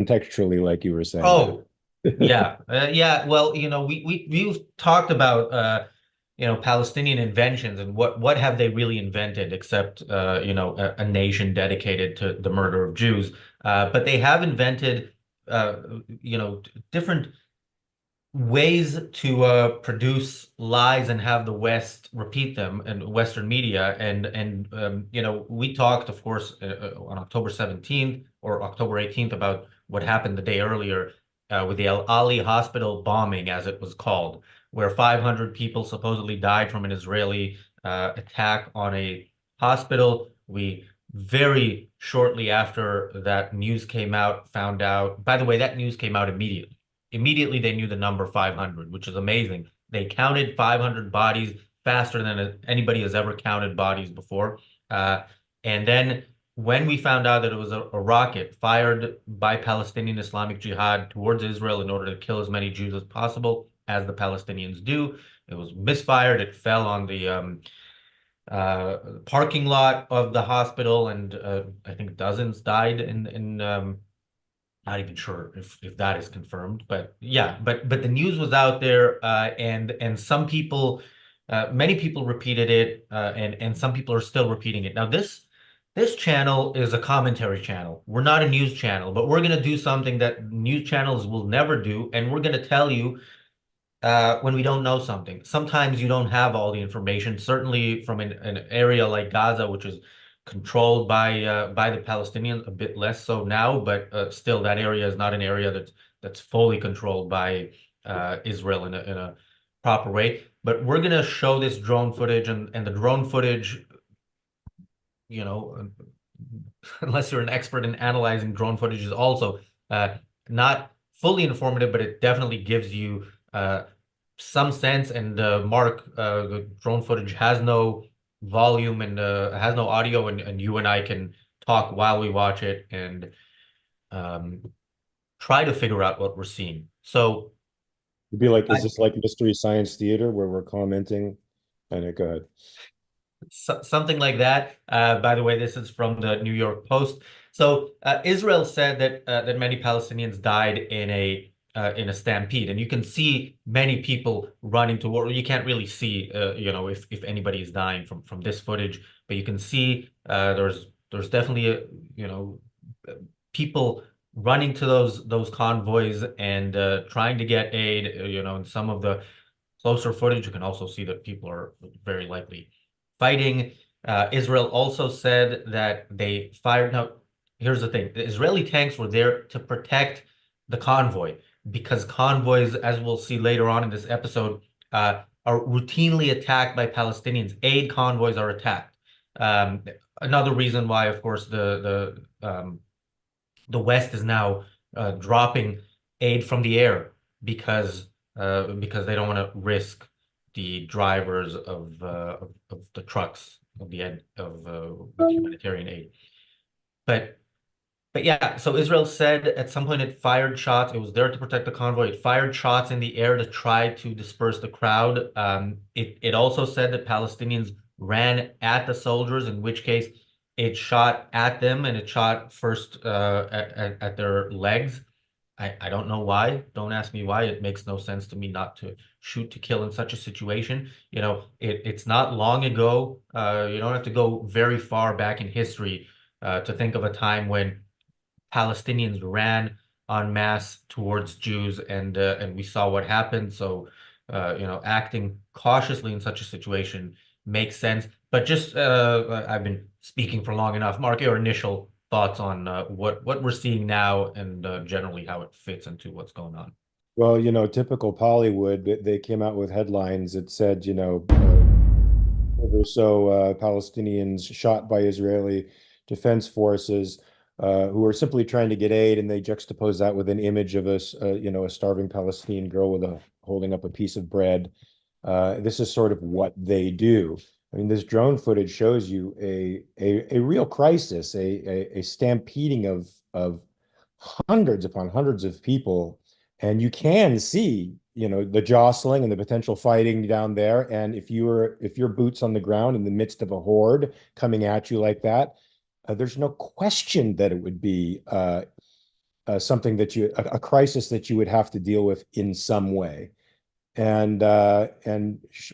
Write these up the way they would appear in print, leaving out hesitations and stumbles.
contextually, like you were saying. Oh, yeah. Yeah. Well, we've talked about Palestinian inventions and what have they really invented except a nation dedicated to the murder of Jews. But they have invented different ways to produce lies and have the West repeat them and Western media. And we talked, of course, on October 17th or October 18th about what happened the day earlier with the Al Ali hospital bombing, as it was called, where 500 people supposedly died from an Israeli attack on a hospital. We very shortly after that news came out, found out, by the way, that news came out immediately. Immediately, they knew the number 500, which is amazing. They counted 500 bodies faster than anybody has ever counted bodies before. Uh, and then when we found out that it was a rocket fired by Palestinian Islamic Jihad towards Israel in order to kill as many Jews as possible, as the Palestinians do, it was misfired. It fell on the parking lot of the hospital, and I think dozens died in not even sure if that is confirmed, but yeah, but the news was out there, and some people, many people repeated it, and some people are still repeating it. Now this channel is a commentary channel. We're not a news channel, but we're gonna do something that news channels will never do, and we're gonna tell you when we don't know something. Sometimes you don't have all the information, certainly from an area like Gaza, which is controlled by the Palestinians, a bit less so now, but still that area is not an area that's fully controlled by Israel in a proper way. But we're gonna show this drone footage, and the drone footage, you know, unless you're an expert in analyzing drone footage, is also not fully informative, but it definitely gives you some sense. And Mark, the drone footage has no volume and has no audio, and you and I can talk while we watch it and um, try to figure out what we're seeing. So, It'd be like, is I, this like Mystery Science Theater where we're commenting? And it go ahead. something like that. By the way, this is from the New York Post. So Israel said that many Palestinians died in a stampede, and you can see many people running toward. You can't really see, if anybody is dying from this footage, but you can see there's definitely people running to those convoys and trying to get aid. In some of the closer footage, you can also see that people are very likely fighting. Israel also said that they fired. Now, here's the thing: the Israeli tanks were there to protect the convoy because convoys, as we'll see later on in this episode, are routinely attacked by Palestinians. Aid convoys are attacked. Another reason why, of course, the West is now dropping aid from the air because they don't want to risk the drivers of the trucks of the ed of with humanitarian aid. But but yeah, so Israel said at some point it fired shots. It was there to protect the convoy. It fired shots in the air to try to disperse the crowd. It also said that Palestinians ran at the soldiers, in which case it shot at them and it shot first at their legs. I don't know why. Don't ask me why. It makes no sense to me not to shoot to kill in such a situation. It's not long ago. You don't have to go very far back in history to think of a time when Palestinians ran en masse towards Jews, and we saw what happened. So, acting cautiously in such a situation makes sense. But just I've been speaking for long enough. Mark, your initial thoughts on what we're seeing now and generally how it fits into what's going on. Well, typical Hollywood, they came out with headlines that said, or so Palestinians shot by Israeli defense forces who are simply trying to get aid, and they juxtapose that with an image of a starving Palestinian girl with a holding up a piece of bread. This is sort of what they do. I mean, this drone footage shows you a real crisis, a stampeding of hundreds upon hundreds of people, and you can see, the jostling and the potential fighting down there. And if your boots on the ground in the midst of a horde coming at you like that, there's no question that it would be something that a crisis that you would have to deal with in some way. And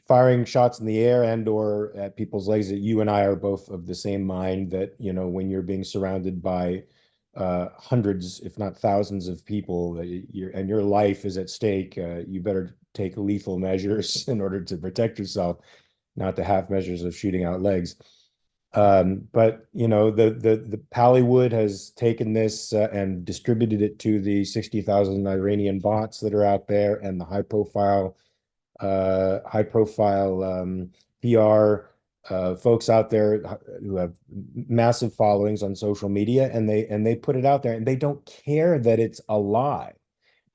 firing shots in the air and or at people's legs, that you and I are both of the same mind that, when you're being surrounded by hundreds, if not thousands of people, and your life is at stake, you better take lethal measures in order to protect yourself, not the half measures of shooting out legs. But the Pallywood has taken this and distributed it to the 60,000 Iranian bots that are out there, and the high profile PR folks out there who have massive followings on social media, and they put it out there, and they don't care that it's a lie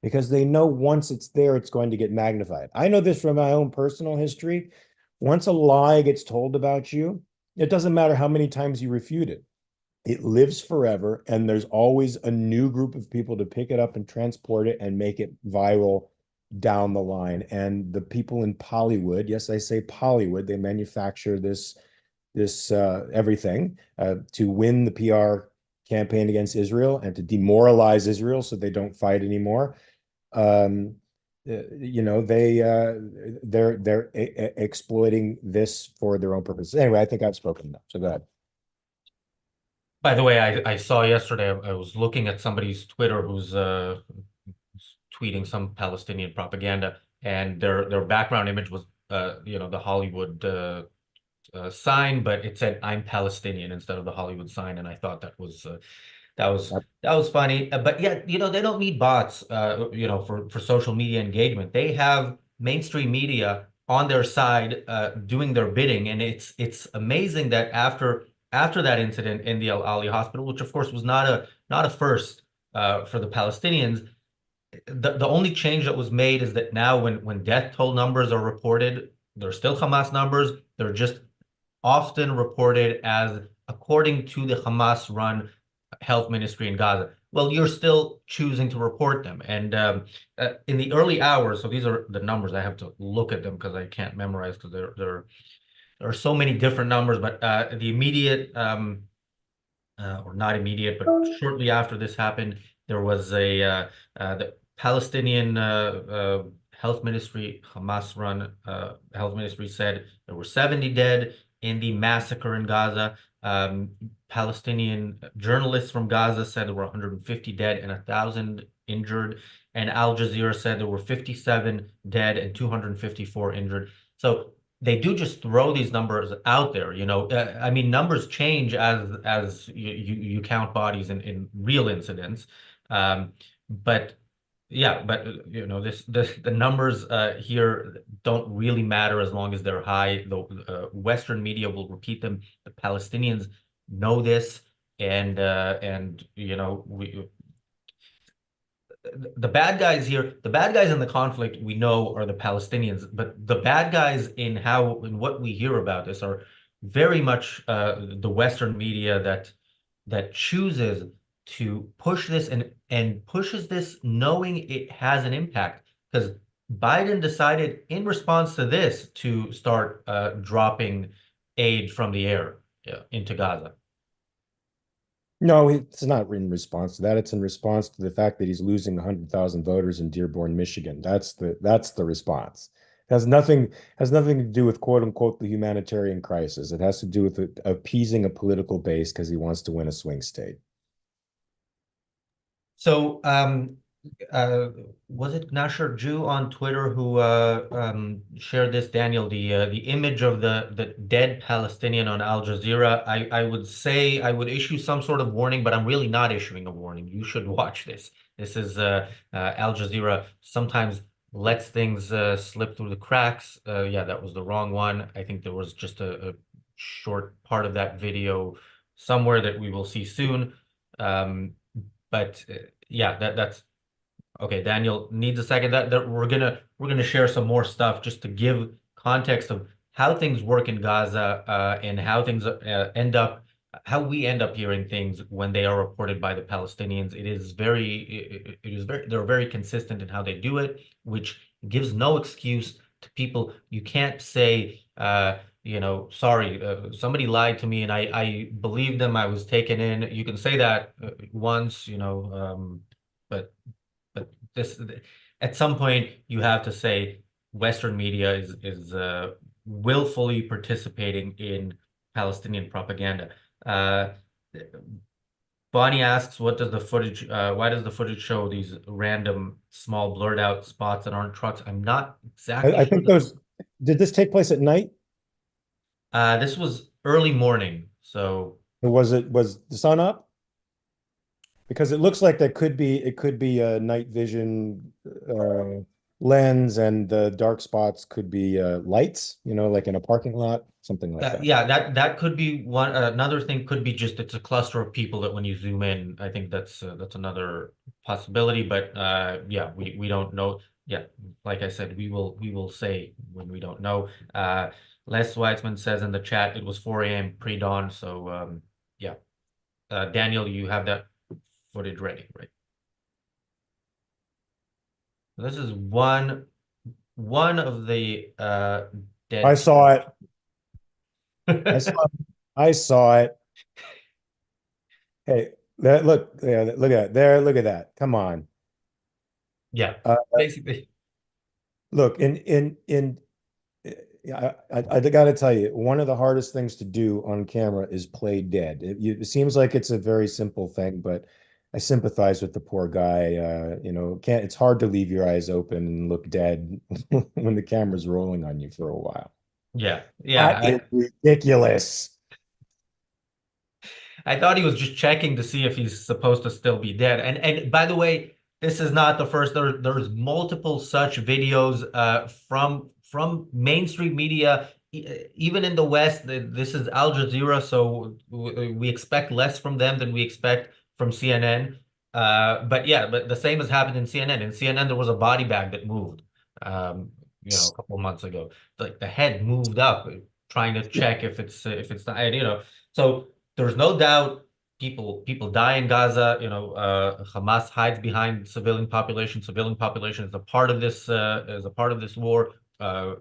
because they know once it's there, it's going to get magnified. I know this from my own personal history. Once a lie gets told about you, it doesn't matter how many times you refute it. It lives forever, and there's always a new group of people to pick it up and transport it and make it viral down the line. And the people in Pollywood, yes, I say Pollywood, they manufacture this everything to win the PR campaign against Israel and to demoralize Israel so they don't fight anymore. They're exploiting this for their own purposes. Anyway, I think I've spoken enough. So go ahead. By the way, I saw yesterday, I was looking at somebody's Twitter who's tweeting some Palestinian propaganda, and their background image was the Hollywood sign, but it said "I'm Palestinian" instead of the Hollywood sign, and I thought that was that was funny. But yeah, they don't need bots, for social media engagement. They have mainstream media on their side, doing their bidding, and it's amazing that after that incident in the Al Ali hospital, which of course was not a first for the Palestinians, the only change that was made is that now when death toll numbers are reported, they're still Hamas numbers. They're just often reported as according to the Hamas-run health ministry in Gaza. Well, you're still choosing to report them. And in the early hours, so these are the numbers. I have to look at them because I can't memorize because there are so many different numbers. But the immediate or not immediate, but shortly after this happened, there was the Palestinian health ministry, Hamas-run health ministry said there were 70 dead in the massacre in Gaza. Palestinian journalists from Gaza said there were 150 dead and 1,000 injured. And Al Jazeera said there were 57 dead and 254 injured. So they do just throw these numbers out there. I mean, numbers change as you count bodies in real incidents. But yeah, but the numbers here don't really matter as long as they're high. The Western media will repeat them. The Palestinians know this, and the bad guys here, the bad guys in the conflict we know are the Palestinians, but the bad guys in what we hear about this are very much the Western media that chooses to push this and pushes this knowing it has an impact. Because Biden decided in response to this to start dropping aid from the air into Gaza. No, it's not in response to that. It's in response to the fact that he's losing 100,000 voters in Dearborn, Michigan. That's the response. It has nothing to do with quote unquote the humanitarian crisis. It has to do with appeasing a political base because he wants to win a swing state. So, was it Nasher Jew on Twitter who shared this, Daniel, the image of the dead Palestinian on Al Jazeera? I would say I would issue some sort of warning, but I'm really not issuing a warning. You should watch this. This is Al Jazeera sometimes lets things slip through the cracks. Yeah, that was the wrong one. I think there was just a short part of that video somewhere that we will see soon. But yeah, that's okay. Daniel needs a second. That we're gonna share some more stuff just to give context of how things work in Gaza, and how things how we end up hearing things when they are reported by the Palestinians. They're very consistent in how they do it, which gives no excuse to people. You can't say, sorry, somebody lied to me and I believed them. I was taken in. You can say that once, but this at some point you have to say Western media is willfully participating in Palestinian propaganda. Uh, Bonnie asks, "What does the footage? Why does the footage show these random small blurred out spots that aren't trucks?" I'm not exactly I sure. think those, did this take place at night? This was early morning, so Or was the sun up? Because it looks like that it could be a night vision lens, and the dark spots could be lights, like in a parking lot, something like that. yeah, that could be one. Another thing could be just it's a cluster of people that when you zoom in, I think that's another possibility. But yeah, we don't know. Yeah, like I said, we will say when we don't know. Les Weitzman says in the chat it was 4 a.m. pre-dawn. So yeah, Daniel, you have that footage ready, right? This is one of the I dead. saw it. I saw I saw it. Hey, look, yeah, look at that. There, look at that. Come on. Yeah, Uh, basically. look, I got to tell you, one of the hardest things to do on camera is play dead. It seems like it's a very simple thing, but I sympathize with the poor guy. Can't it's hard to leave your eyes open and look dead when the camera's rolling on you for a while. Yeah, That is yeah. ridiculous. I thought he was just checking to see if he's supposed to still be dead. And by the way, this is not the first. There's multiple such videos from mainstream media, even in the West. This is Al Jazeera, so we expect less from them than we expect from CNN. But yeah, but the same has happened in CNN. In CNN, there was a body bag that moved, um, a couple of months ago. Like the head moved up, trying to check if it's not, and, so. There's no doubt people die in Gaza. Hamas hides behind civilian population. Civilian population is a part of this war, by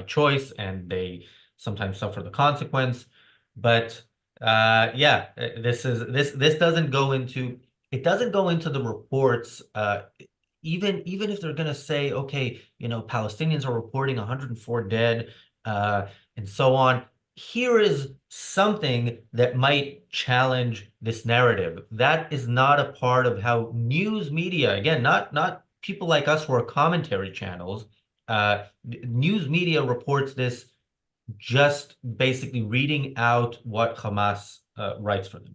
choice, and they sometimes suffer the consequence. But yeah, this doesn't go into the reports. Even if they're going to say, okay, Palestinians are reporting 104 dead, uh, and so on. Here is something that might challenge this narrative. That is not a part of how news media, again, not people like us who are commentary channels, news media reports this just basically reading out what Hamas writes for them.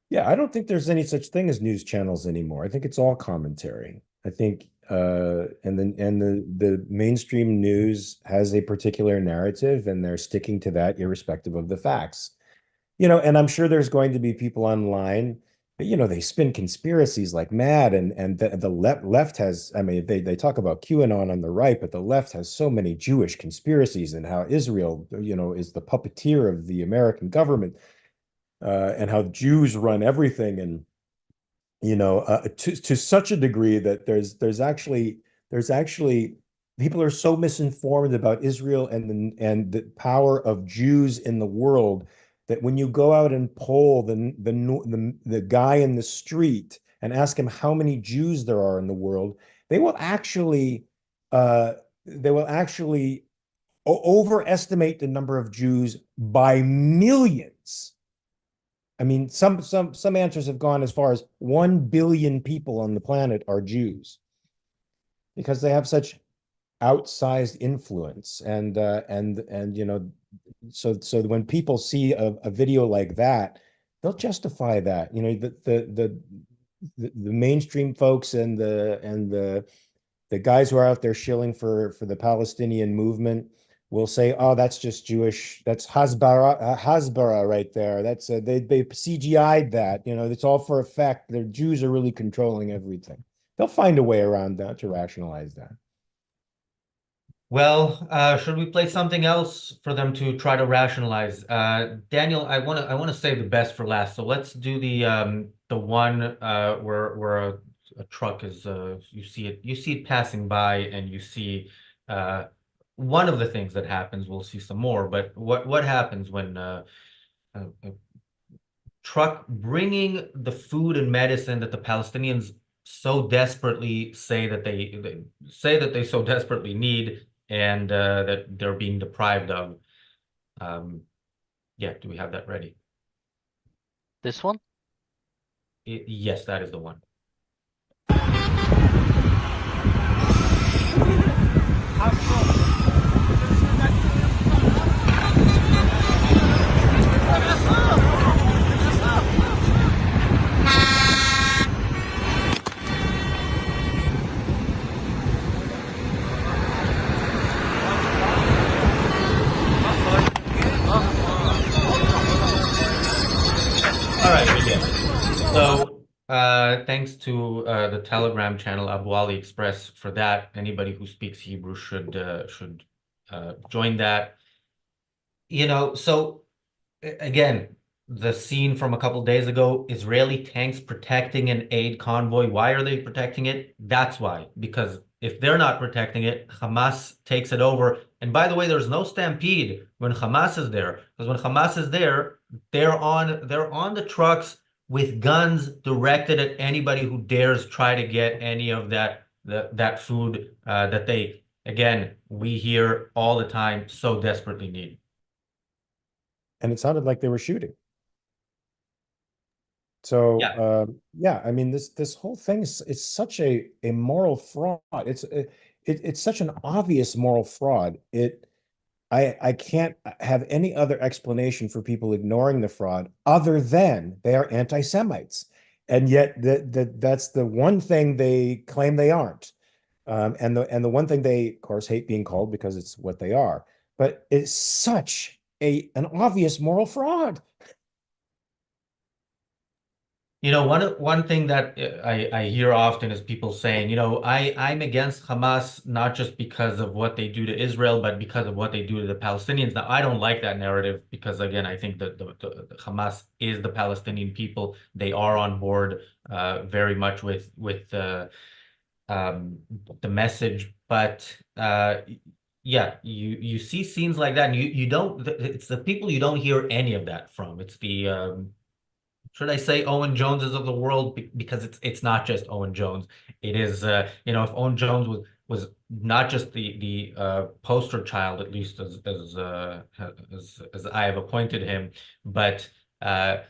Yeah, I don't think there's any such thing as news channels anymore. I think it's all commentary. I think and the mainstream news has a particular narrative, and they're sticking to that irrespective of the facts. And I'm sure there's going to be people online, but they spin conspiracies like mad, and the left has, I mean, they talk about QAnon on the right, but the left has so many Jewish conspiracies, and how Israel, is the puppeteer of the American government, and how Jews run everything, and to such a degree that there's actually people are so misinformed about Israel and the power of Jews in the world, that when you go out and poll the guy in the street and ask him how many Jews there are in the world, they will actually uh, overestimate the number of Jews by millions. I mean, some answers have gone as far as 1 billion people on the planet are Jews, because they have such outsized influence. And so when people see a video like that, they'll justify that. The mainstream folks and the guys who are out there shilling for the Palestinian movement will say, "Oh, that's just Jewish. That's Hasbara right there. That's they CGI'd that. It's all for effect. The Jews are really controlling everything." They'll find a way around that to rationalize that. Well, should we play something else for them to try to rationalize? Daniel, I want to save the best for last. So let's do the one where a truck is you see it passing by, and you see uh one of the things that happens. We'll see some more, but what happens when truck bringing the food and medicine that the Palestinians so desperately they say that they so desperately need, and that they're being deprived of. Um, yeah, do we have that ready? This one? Yes, that is the one. All right, we did. So, thanks to the Telegram channel Abu Ali Express for that. Anybody who speaks Hebrew should join that. So again, the scene from a couple days ago, Israeli tanks protecting an aid convoy. Why are they protecting it? That's why. Because if they're not protecting it, Hamas takes it over. And by the way, there's no stampede when Hamas is there. Because when Hamas is there, they're on the trucks with guns directed at anybody who dares try to get any of that food that they, again, we hear all the time, so desperately need. And it sounded like they were shooting. So Yeah. yeah, I mean this whole thing is it's such a moral fraud. It's such an obvious moral fraud. I can't have any other explanation for people ignoring the fraud other than they are anti-Semites. And yet that's the one thing they claim they aren't. And the one thing they, of course, hate being called because it's what they are. But it's such an obvious moral fraud. One thing that I hear often is people saying, I'm against Hamas not just because of what they do to Israel, but because of what they do to the Palestinians. Now, I don't like that narrative because, again, I think that the Hamas is the Palestinian people. They are on board very much with the message, but yeah, you see scenes like that, and you don't. It's the people you don't hear any of that from. It's the should I say Owen Joneses of the world? Because it's not just Owen Jones. It is if Owen Jones was not just the poster child, at least as I have appointed him, but there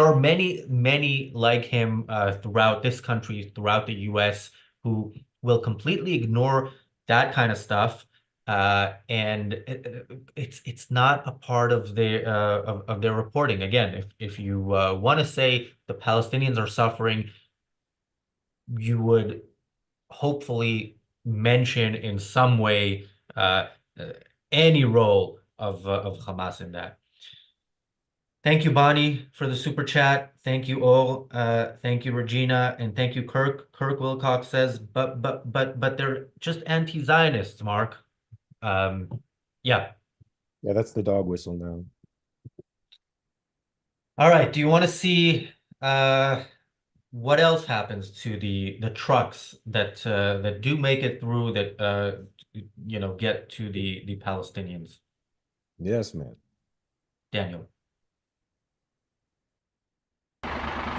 are many like him throughout this country, throughout the U.S., who will completely ignore that kind of stuff, and it's not a part of their reporting. Again, if you want to say the Palestinians are suffering, you would hopefully mention in some way uh, any role of Hamas in that. Thank you, Bonnie, for the super chat. Thank you all. Thank you, Regina, and thank you, Kirk. Kirk Wilcox says, but they're just anti-Zionists, Mark. Yeah. Yeah, that's the dog whistle now. All right. Do you want to see what else happens to the trucks that do make it through that get to the Palestinians? Yes, man. Daniel.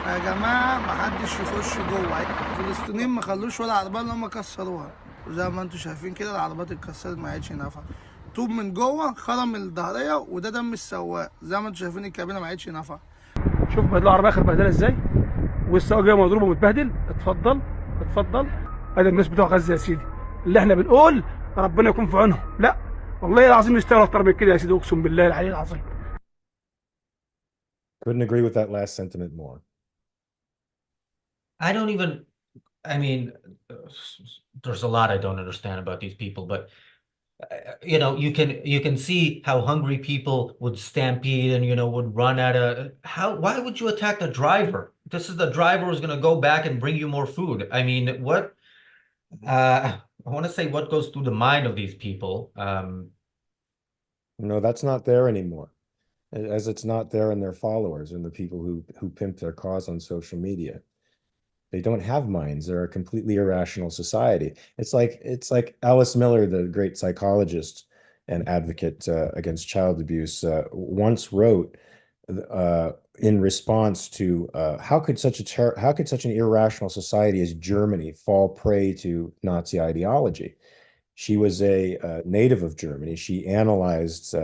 يا جماعة محدش يخش جوه. الفلسطينيين ما خلوش ولا عربية اللي هم كسروها، وزي ما انتم شايفين كده العربيات اتكسرت ما عادش نافعة. طوب من جوه خرم الظهرية وده دم السواق، زي ما انتم شايفين الكابينة ما عادش نافعة. شوف بهدلوا العربية اخر بهدلة ازاي، والسواق جاي مضروب ومتبهدل. اتفضل اتفضل. ادي الناس بتوع غزة يا سيدي اللي احنا بنقول ربنا يكون في عونهم. لا والله العظيم يشتغلوا اكتر من كده يا سيدي، اقسم بالله العلي العظيم. Couldn't agree with that last sentiment more. I don't even, I mean, there's a lot I don't understand about these people, but you can see how hungry people would stampede and would run at why would you attack the driver? This is the driver who's going to go back and bring you more food. I mean, what I want to say what goes through the mind of these people. No, that's not there anymore. As it's not there in their followers and the people who pimp their cause on social media. They don't have minds. They're a completely irrational society. It's like Alice Miller, the great psychologist, an advocate against child abuse, once wrote in response to how could such an irrational society as Germany fall prey to Nazi ideology? She was a native of Germany. She analyzed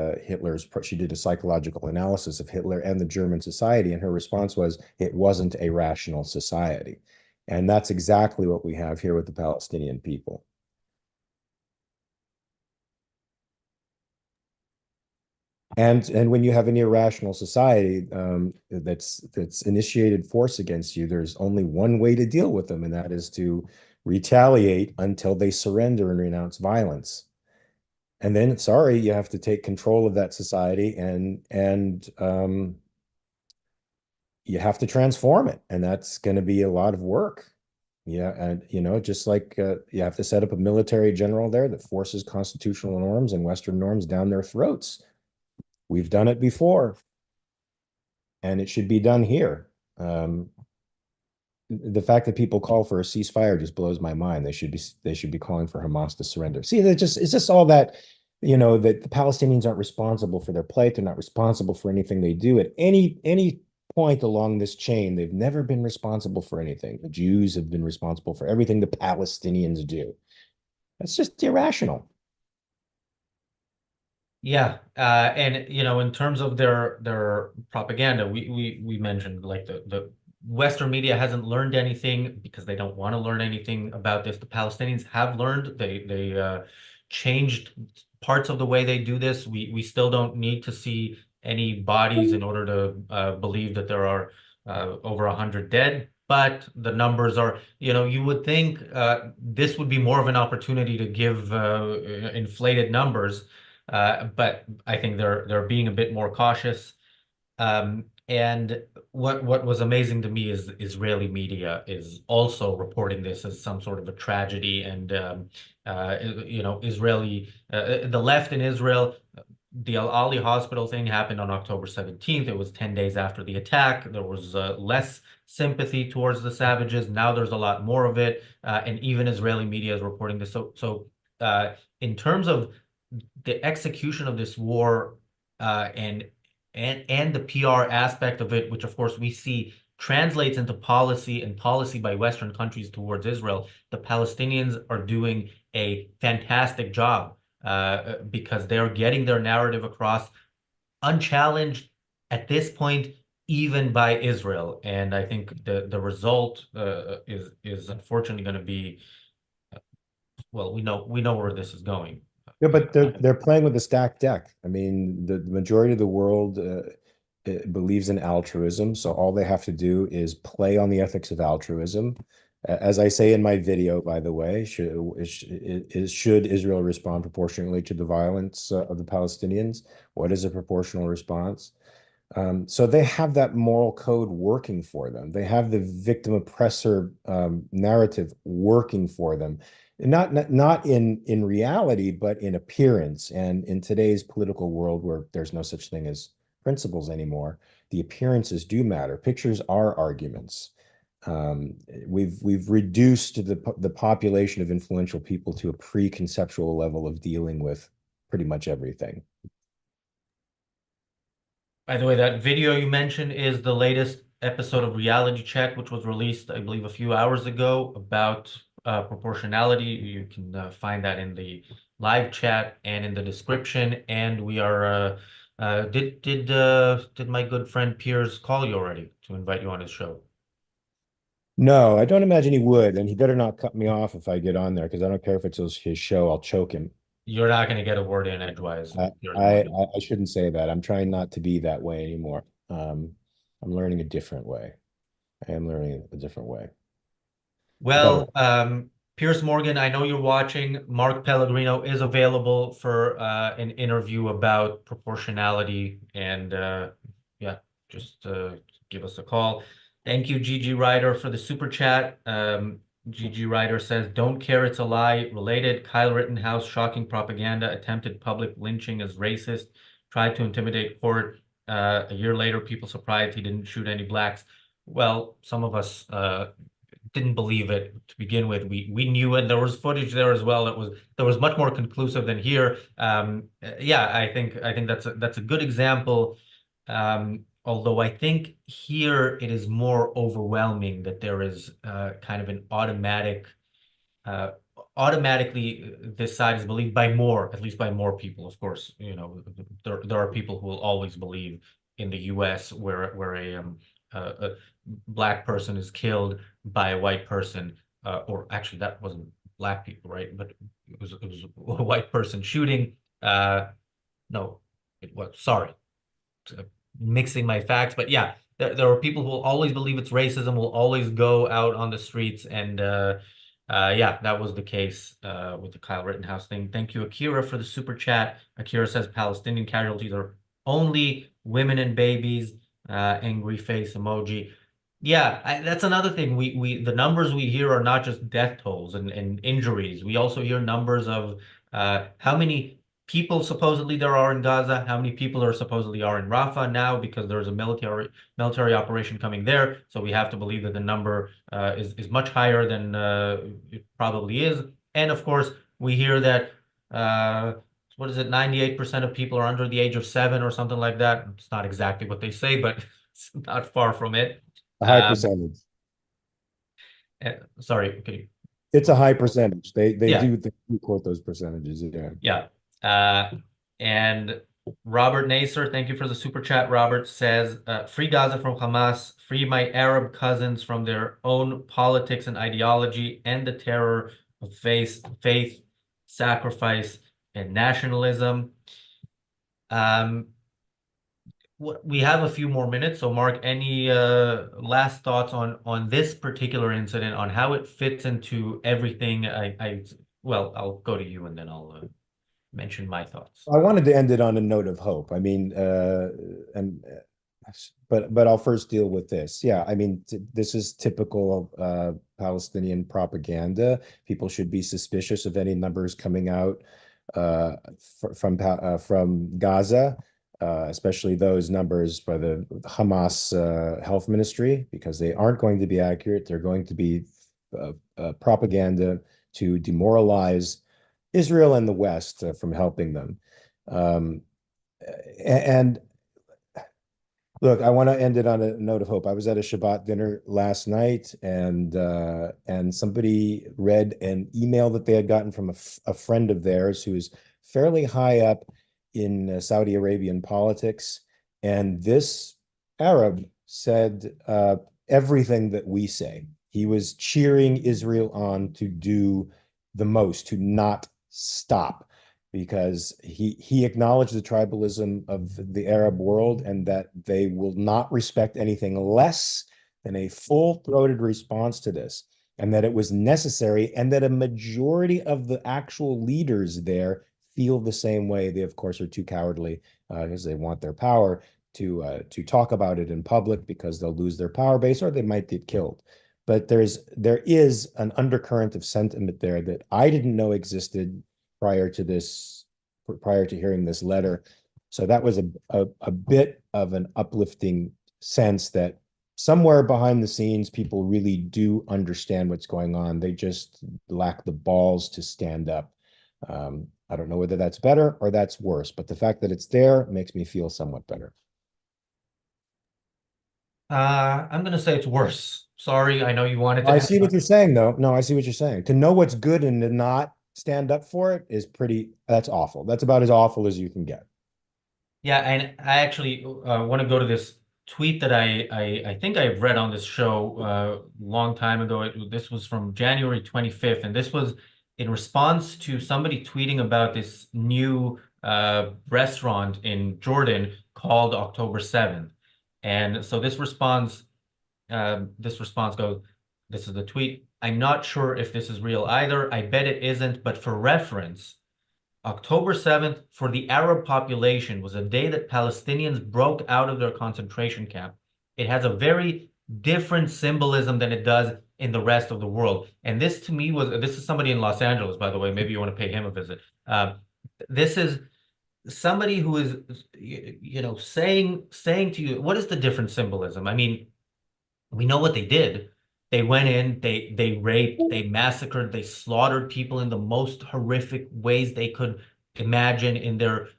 she did a psychological analysis of Hitler and the German society, and her response was, it wasn't a rational society. And that's exactly what we have here with the Palestinian people. And when you have an irrational society that's initiated force against you, there's only one way to deal with them, and that is to retaliate until they surrender and renounce violence. And then, sorry, you have to take control of that society, and you have to transform it, and that's going to be a lot of work. Yeah, and just like you have to set up a military general there that forces constitutional norms and Western norms down their throats. We've done it before, and it should be done here. The fact that people call for a ceasefire just blows my mind. They should be calling for Hamas to surrender. See, it's just all that, that the Palestinians aren't responsible for their plight. They're not responsible for anything they do at any point along this chain. They've never been responsible for anything. The Jews have been responsible for everything the Palestinians do. That's just irrational. Yeah, and in terms of their propaganda, we mentioned like the Western media hasn't learned anything because they don't want to learn anything about this. The Palestinians have learned. They changed parts of the way they do this. We still don't need to see any bodies in order to believe that there are over 100 dead. But the numbers are, you would think this would be more of an opportunity to give inflated numbers. But I think they're being a bit more cautious. And what was amazing to me is Israeli media is also reporting this as some sort of a tragedy. And Israeli the left in Israel, the Al Ali hospital thing happened on October 17th. It was 10 days after the attack. There was less sympathy towards the savages. Now there's a lot more of it, and even Israeli media is reporting this. So in terms of the execution of this war, and the PR aspect of it, which of course we see translates into policy and policy by Western countries towards Israel, the Palestinians are doing a fantastic job because they're getting their narrative across unchallenged at this point, even by Israel. And I think the result is unfortunately going to be, well, we know where this is going. Yeah, but they're playing with a stacked deck. I mean, the majority of the world believes in altruism, so all they have to do is play on the ethics of altruism. As I say in my video, by the way, should Israel respond proportionately to the violence of the Palestinians? What is a proportional response? So they have that moral code working for them. They have the victim oppressor narrative working for them. Not in reality, but in appearance. And in today's political world where there's no such thing as principles anymore, the appearances do matter. Pictures are arguments. We've reduced the population of influential people to a pre-conceptual level of dealing with pretty much everything. By the way, that video you mentioned is the latest episode of Reality Check, which was released, I believe, a few hours ago about proportionality. You can find that in the live chat and in the description. And we are did my good friend Piers call you already to invite you on his show? No, I don't imagine he would, and he better not cut me off if I get on there, because I don't care if it's his show. I'll choke him. You're not going to get a word in edgewise. I shouldn't say that. I'm trying not to be that way anymore. I'm learning a different way. I am learning a different way. Well, Piers Morgan, I know you're watching. Mark Pellegrino is available for an interview about proportionality, and yeah, just give us a call. Thank you, Gigi Ryder, for the super chat. Gigi Ryder says, "Don't care, it's a lie." Related, Kyle Rittenhouse, shocking propaganda, attempted public lynching as racist, tried to intimidate court. A year later, people surprised he didn't shoot any blacks. Well, some of us didn't believe it to begin with. We knew it. There was footage there as well. There was much more conclusive than here. Yeah, I think that's a good example. Although I think here it is more overwhelming that there is kind of an automatically this side is believed by more, at least by more people. Of course, there are people who will always believe in the U.S. where a black person is killed by a white person, or actually that wasn't black people, right? But it was a white person shooting. No, it was sorry, mixing my facts, but yeah, there are people who will always believe it's racism, will always go out on the streets, and yeah, that was the case with the Kyle Rittenhouse thing. Thank you, Akira, for the super chat. Akira says Palestinian casualties are only women and babies. Angry face emoji. Yeah, that's another thing. The numbers we hear are not just death tolls and injuries. We also hear numbers of how many people supposedly there are in Gaza, how many people are supposedly are in Rafah now because there's a military operation coming there. So we have to believe that the number is much higher than it probably is. And of course, we hear that what is it, 98% of people are under the age of 7 or something like that. It's not exactly what they say, but it's not far from it. A high percentage. Sorry, can you? It's a high percentage. They Yeah. do quote those percentages. Yeah. Yeah. And Robert Nasser, thank you for the super chat. Robert says, free Gaza from Hamas, free my Arab cousins from their own politics and ideology, and the terror of faith, sacrifice, and nationalism. We have a few more minutes, so Mark, any last thoughts on this particular incident, on how it fits into everything? Well, I'll go to you and then I'll mention my thoughts. I wanted to end it on a note of hope. I mean, but I'll first deal with this. Yeah, I mean, this is typical Palestinian propaganda. People should be suspicious of any numbers coming out from Gaza. Especially those numbers by the Hamas health ministry, because they aren't going to be accurate. They're going to be propaganda to demoralize Israel and the West from helping them. And look, I want to end it on a note of hope. I was at a Shabbat dinner last night, and somebody read an email that they had gotten from a friend of theirs who is fairly high up in Saudi Arabian politics. And this Arab said everything that we say. He was cheering Israel on to do the most, to not stop, because he acknowledged the tribalism of the Arab world and that they will not respect anything less than a full-throated response to this, and that it was necessary, and that a majority of the actual leaders there feel the same way. They, of course, are too cowardly because they want their power to talk about it in public, because they'll lose their power base or they might get killed. But there is an undercurrent of sentiment there that I didn't know existed prior to hearing this letter. So that was a bit of an uplifting sense that somewhere behind the scenes, people really do understand what's going on. They just lack the balls to stand up. I don't know whether that's better or that's worse, but the fact that it's there makes me feel somewhat better. I'm going to say it's worse. Sorry, I know you wanted to. I see what you're saying, though. No, I see what you're saying. To know what's good and to not stand up for it is that's awful. That's about as awful as you can get. Yeah, and I actually want to go to this tweet that I think I've read on this show a long time ago. This was from January 25th, and this was in response to somebody tweeting about this new restaurant in Jordan called October 7th. And so this response goes, this is the tweet: I'm not sure if this is real either. I bet it isn't, but for reference, October 7th for the Arab population was a day that Palestinians broke out of their concentration camp. It has a very different symbolism than it does in the rest of the world. And this to me this is somebody in Los Angeles, by the way. Maybe you want to pay him a visit. This is somebody who is, saying to you, what is the different symbolism? I mean, we know what they did. They went in, they raped, they massacred, they slaughtered people in the most horrific ways they could imagine in their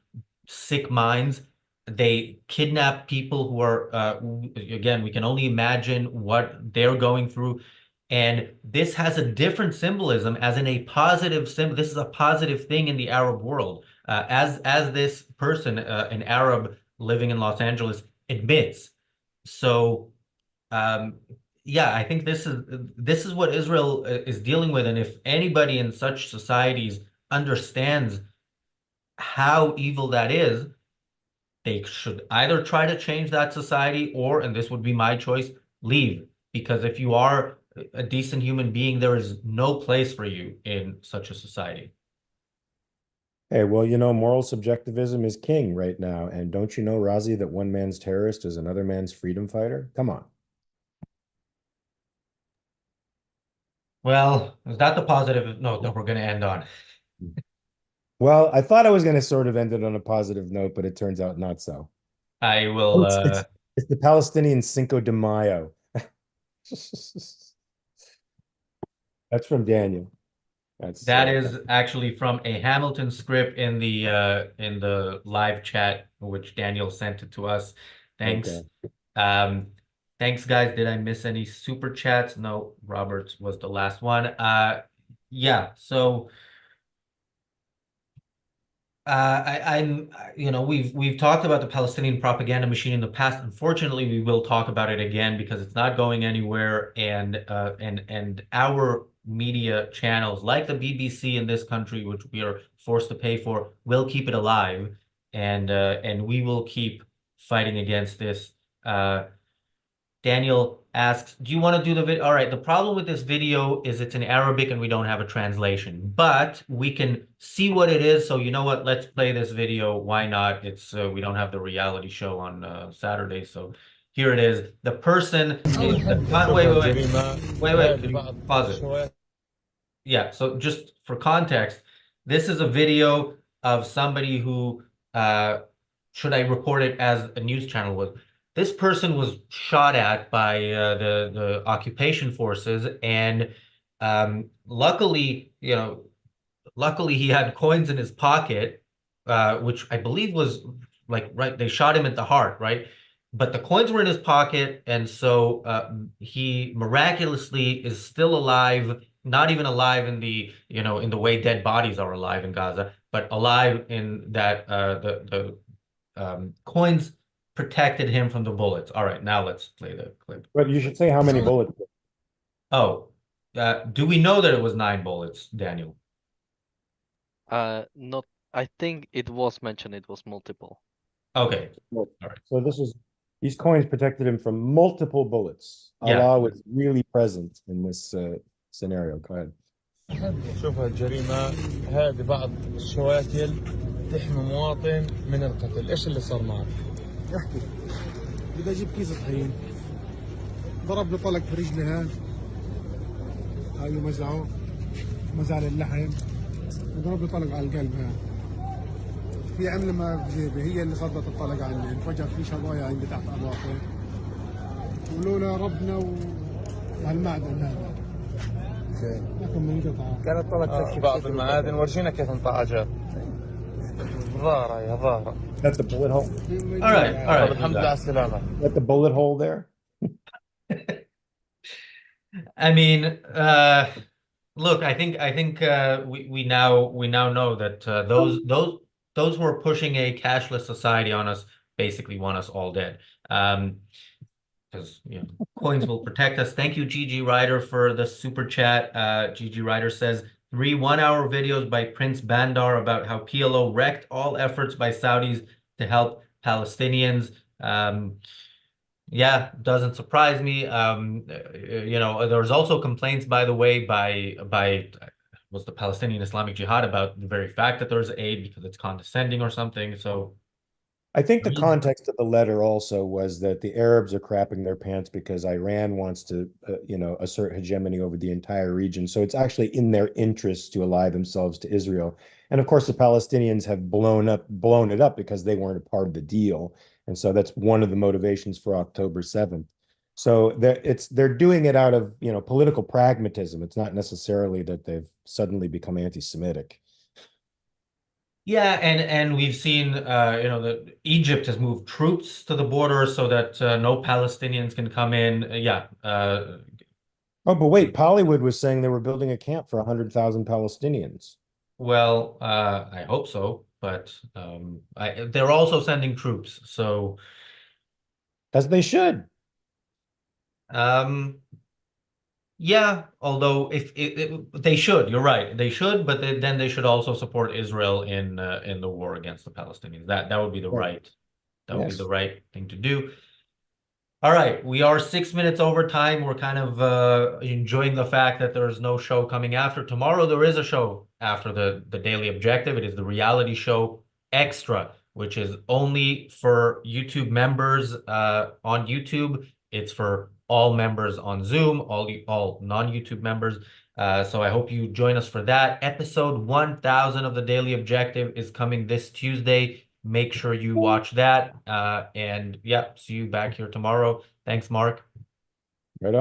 sick minds. They kidnap people who are, again, we can only imagine what they're going through. And this has a different symbolism, as in a positive symbol. This is a positive thing in the Arab world. As this person, an Arab living in Los Angeles, admits. So, um, yeah, I think this is what Israel is dealing with. And if anybody in such societies understands how evil that is, they should either try to change that society or, and this would be my choice, leave. Because if you are a decent human being, there is no place for you in such a society. Hey, well, moral subjectivism is king right now. And don't you know, Razi, that one man's terrorist is another man's freedom fighter? Come on. Well, is that the positive note that we're going to end on? Well, I thought I was going to sort of end it on a positive note, but it turns out not so. I will. It's the Palestinian Cinco de Mayo. That's from Daniel. That is actually from a Hamilton script in the live chat, which Daniel sent it to us. Thanks. Okay. Thanks, guys. Did I miss any super chats? No, Roberts was the last one. Yeah, so we've talked about the Palestinian propaganda machine in the past. Unfortunately, we will talk about it again because it's not going anywhere, and our media channels like the BBC in this country, which we are forced to pay for, will keep it alive, and we will keep fighting against this. Daniel asks, do you want to do the video? All right, the problem with this video is it's in Arabic and we don't have a translation, but we can see what it is. So you know what? Let's play this video. Why not? It's we don't have the reality show on Saturday, so here it is. The person is wait, pause it. Yeah, so just for context, this is a video of somebody who should I report it as a news channel was. This person was shot at by the occupation forces, and luckily, luckily he had coins in his pocket, which I believe was right. They shot him at the heart, right? But the coins were in his pocket, and so he miraculously is still alive. Not even alive in in the way dead bodies are alive in Gaza, but alive in that the coins protected him from the bullets. All right, now let's play the clip. But you should say how many bullets. Oh, do we know that it was 9 bullets, Daniel? Not. I think it was mentioned it was multiple. Okay. All right. So these coins protected him from multiple bullets. Yeah. Allah was really present in this scenario. Go ahead. شوف الجريمة هذه بعض الشواكل تحمي مواطن من القتل، ايش اللي صار معك؟ احكي بدي اجيب كيس طحين ضرب لي طلق في رجلي هاي مزعه مزع لي اللحم وضرب لي طلق على القلب في عملة ما في جيبي هي اللي صدت الطلق عني انفجر في شظايا عندي تحت أباطي ولولا ربنا وهالمعدن هذا لكن منقطع كانت طلق بعض المعادن ورجينا كيف انطعجت ظاهرة يا ظاهرة. That's the bullet hole. All right. الحمد لله على السلامة. That's the bullet hole there. I mean, look, I think we now know that those who are pushing a cashless society on us basically want us all dead. Because coins will protect us. Thank you, Gigi Ryder, for the super chat. Gigi Ryder says 3 one-hour videos by Prince Bandar about how PLO wrecked all efforts by Saudis to help Palestinians. Yeah, doesn't surprise me. There's also complaints, by the way, by was the Palestinian Islamic Jihad about the very fact that there's aid because it's condescending or something. So I think the context of the letter also was that the Arabs are crapping their pants because Iran wants to, assert hegemony over the entire region. So it's actually in their interest to ally themselves to Israel. And of course, the Palestinians have blown it up because they weren't a part of the deal. And so that's one of the motivations for October 7th. So they're doing it out of, political pragmatism. It's not necessarily that they've suddenly become anti-Semitic. Yeah, and we've seen that Egypt has moved troops to the border so that no Palestinians can come in. Oh, but wait, Pollywood was saying they were building a camp for 100,000 Palestinians. Well, I hope so, but they're also sending troops. So, As they should. yeah, although if they should, you're right, they should, but then they should also support Israel in the war against the Palestinians. That would be the Right. right, that would be Yes. the right thing to do. All right, we are 6 minutes over time. We're kind of enjoying the fact that there's no show coming after. Tomorrow there is a show after the Daily Objective. It is the reality show Extra, which is only for YouTube members on YouTube. It's for all members on Zoom, all non-YouTube members. So I hope you join us for that. Episode 1000 of the Daily Objective is coming this Tuesday. Make sure you watch that. And yeah, see you back here tomorrow. Thanks, Mark. Right on.